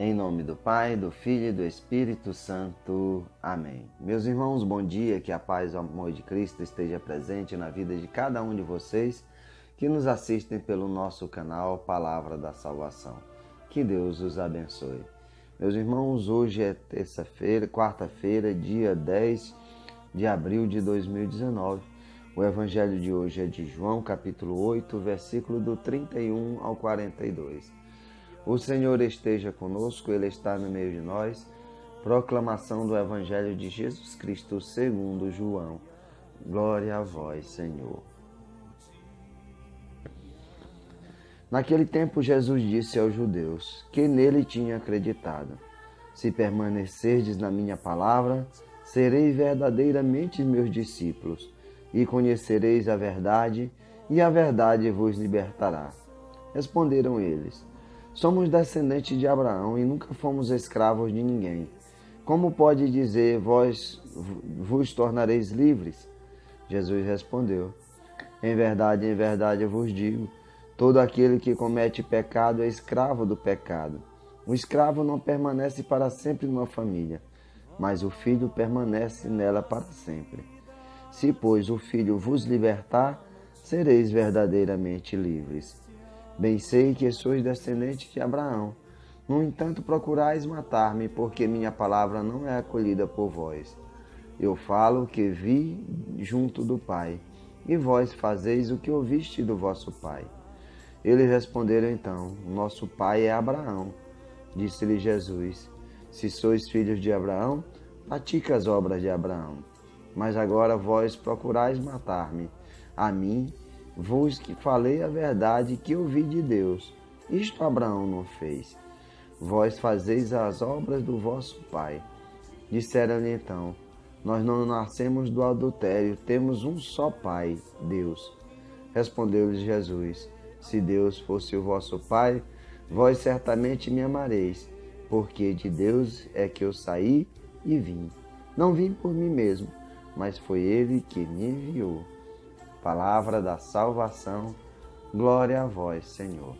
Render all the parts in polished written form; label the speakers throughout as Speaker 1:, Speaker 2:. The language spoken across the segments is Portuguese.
Speaker 1: Em nome do Pai, do Filho e do Espírito Santo. Amém. Meus irmãos, bom dia, que a paz e o amor de Cristo esteja presente na vida de cada um de vocês que nos assistem pelo nosso canal Palavra da Salvação. Que Deus os abençoe. Meus irmãos, hoje é terça-feira, quarta-feira, dia 10 de abril de 2019. O evangelho de hoje é de João, capítulo 8, versículo do 31 ao 42. O Senhor esteja conosco, Ele está no meio de nós. Proclamação do Evangelho de Jesus Cristo segundo João. Glória a vós, Senhor. Naquele tempo, Jesus disse aos judeus que nele tinha acreditado: se permanecerdes na minha palavra, sereis verdadeiramente meus discípulos, e conhecereis a verdade, e a verdade vos libertará. Responderam eles: somos descendentes de Abraão e nunca fomos escravos de ninguém. Como pode dizer, vós vos tornareis livres? Jesus respondeu: em verdade eu vos digo, todo aquele que comete pecado é escravo do pecado. O escravo não permanece para sempre numa família, mas o filho permanece nela para sempre. Se, pois, o filho vos libertar, sereis verdadeiramente livres. Bem sei que sois descendentes de Abraão. No entanto, procurais matar-me, porque minha palavra não é acolhida por vós. Eu falo o que vi junto do Pai, e vós fazeis o que ouviste do vosso pai. Eles responderam então: nosso pai é Abraão. Disse-lhe Jesus: se sois filhos de Abraão, pratica as obras de Abraão. Mas agora vós procurais matar-me, a mim, vos que falei a verdade que ouvi de Deus. Isto Abraão não fez. Vós fazeis as obras do vosso pai. Disseram-lhe então: nós não nascemos do adultério, temos um só pai, Deus. Respondeu-lhes Jesus: se Deus fosse o vosso pai, vós certamente me amareis, porque de Deus é que eu saí e vim. Não vim por mim mesmo, mas foi Ele que me enviou. Palavra da salvação, glória a vós, Senhor.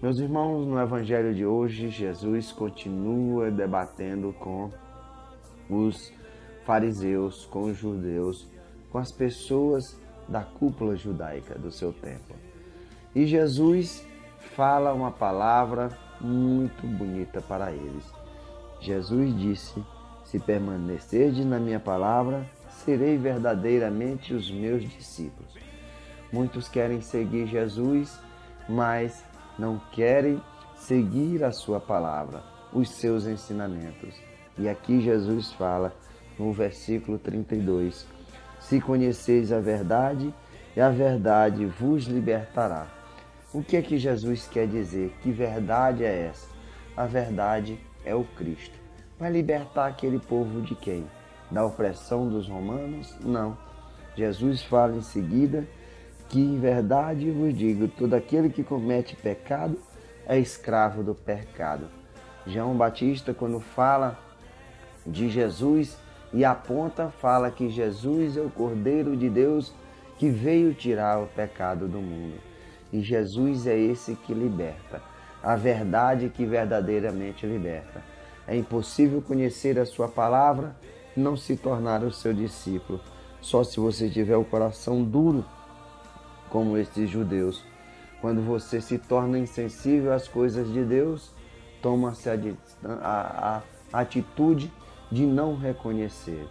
Speaker 1: Meus irmãos, no evangelho de hoje, Jesus continua debatendo com os fariseus, com os judeus, com as pessoas da cúpula judaica do seu tempo. E Jesus fala uma palavra muito bonita para eles. Jesus disse: se permanecerdes na minha palavra, serei verdadeiramente os meus discípulos. Muitos querem seguir Jesus, mas não querem seguir a sua palavra, os seus ensinamentos. E aqui Jesus fala no versículo 32, se conheceis a verdade, e a verdade vos libertará. O que é que Jesus quer dizer? Que verdade é essa? A verdade é o Cristo. Vai libertar aquele povo de quem? Da opressão dos romanos? Não. Jesus fala em seguida que em verdade vos digo, todo aquele que comete pecado é escravo do pecado. João Batista, quando fala de Jesus e aponta, fala que Jesus é o Cordeiro de Deus que veio tirar o pecado do mundo. E Jesus é esse que liberta, a verdade que verdadeiramente liberta. É impossível conhecer a sua palavra e não se tornar o seu discípulo. Só se você tiver o coração duro, como esses judeus. Quando você se torna insensível às coisas de Deus, toma-se a atitude de não reconhecer.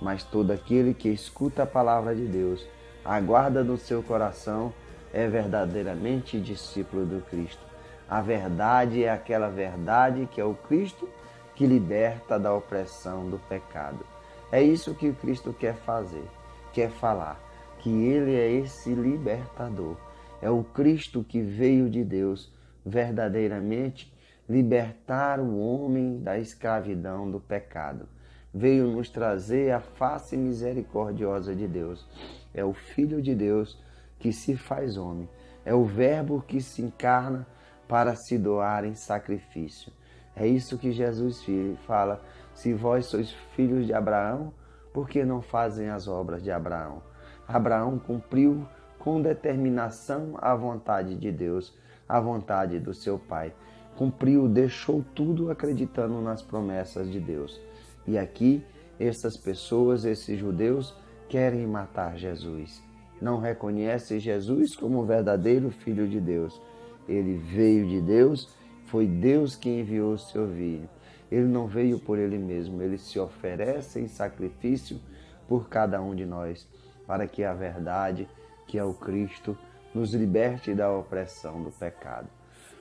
Speaker 1: Mas todo aquele que escuta a palavra de Deus, aguarda no seu coração, é verdadeiramente discípulo do Cristo. A verdade é aquela verdade que é o Cristo que liberta da opressão do pecado. É isso que o Cristo quer fazer, quer falar, que Ele é esse libertador. É o Cristo que veio de Deus verdadeiramente libertar o homem da escravidão do pecado. Veio nos trazer a face misericordiosa de Deus. É o Filho de Deus que se faz homem. É o Verbo que se encarna para se doar em sacrifício. É isso que Jesus fala: se vós sois filhos de Abraão, por que não fazem as obras de Abraão? Abraão cumpriu com determinação a vontade de Deus, a vontade do seu pai. cumpriu, deixou tudo acreditando nas promessas de Deus. E aqui, essas pessoas, esses judeus, querem matar Jesus. Não reconhecem Jesus como o verdadeiro Filho de Deus. Ele veio de Deus, foi Deus que enviou o seu Filho. Ele não veio por ele mesmo, ele se oferece em sacrifício por cada um de nós, para que a verdade, que é o Cristo, nos liberte da opressão do pecado.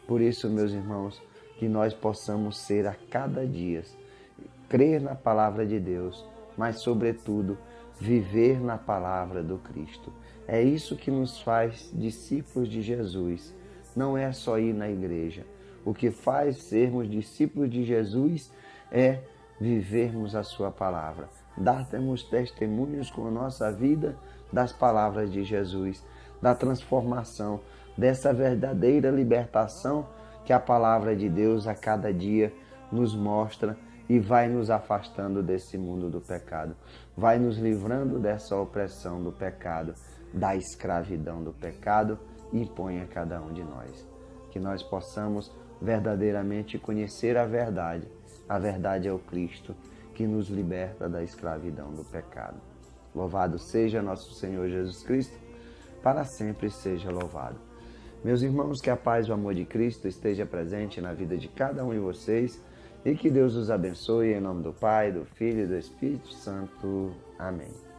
Speaker 1: Por isso, meus irmãos, que nós possamos ser a cada dia, crer na palavra de Deus, mas, sobretudo, viver na palavra do Cristo. É isso que nos faz discípulos de Jesus. Não é só ir na igreja. O que faz sermos discípulos de Jesus é vivermos a sua palavra. Darmos testemunhos com a nossa vida das palavras de Jesus, da transformação, dessa verdadeira libertação que a palavra de Deus a cada dia nos mostra e vai nos afastando desse mundo do pecado, vai nos livrando dessa opressão do pecado, da escravidão do pecado, e impõe a cada um de nós. Que nós possamos verdadeiramente conhecer a verdade. A verdade é o Cristo, que nos liberta da escravidão do pecado. Louvado seja nosso Senhor Jesus Cristo, para sempre seja louvado. Meus irmãos, que a paz e o amor de Cristo esteja presente na vida de cada um de vocês e que Deus os abençoe em nome do Pai, do Filho e do Espírito Santo. Amém.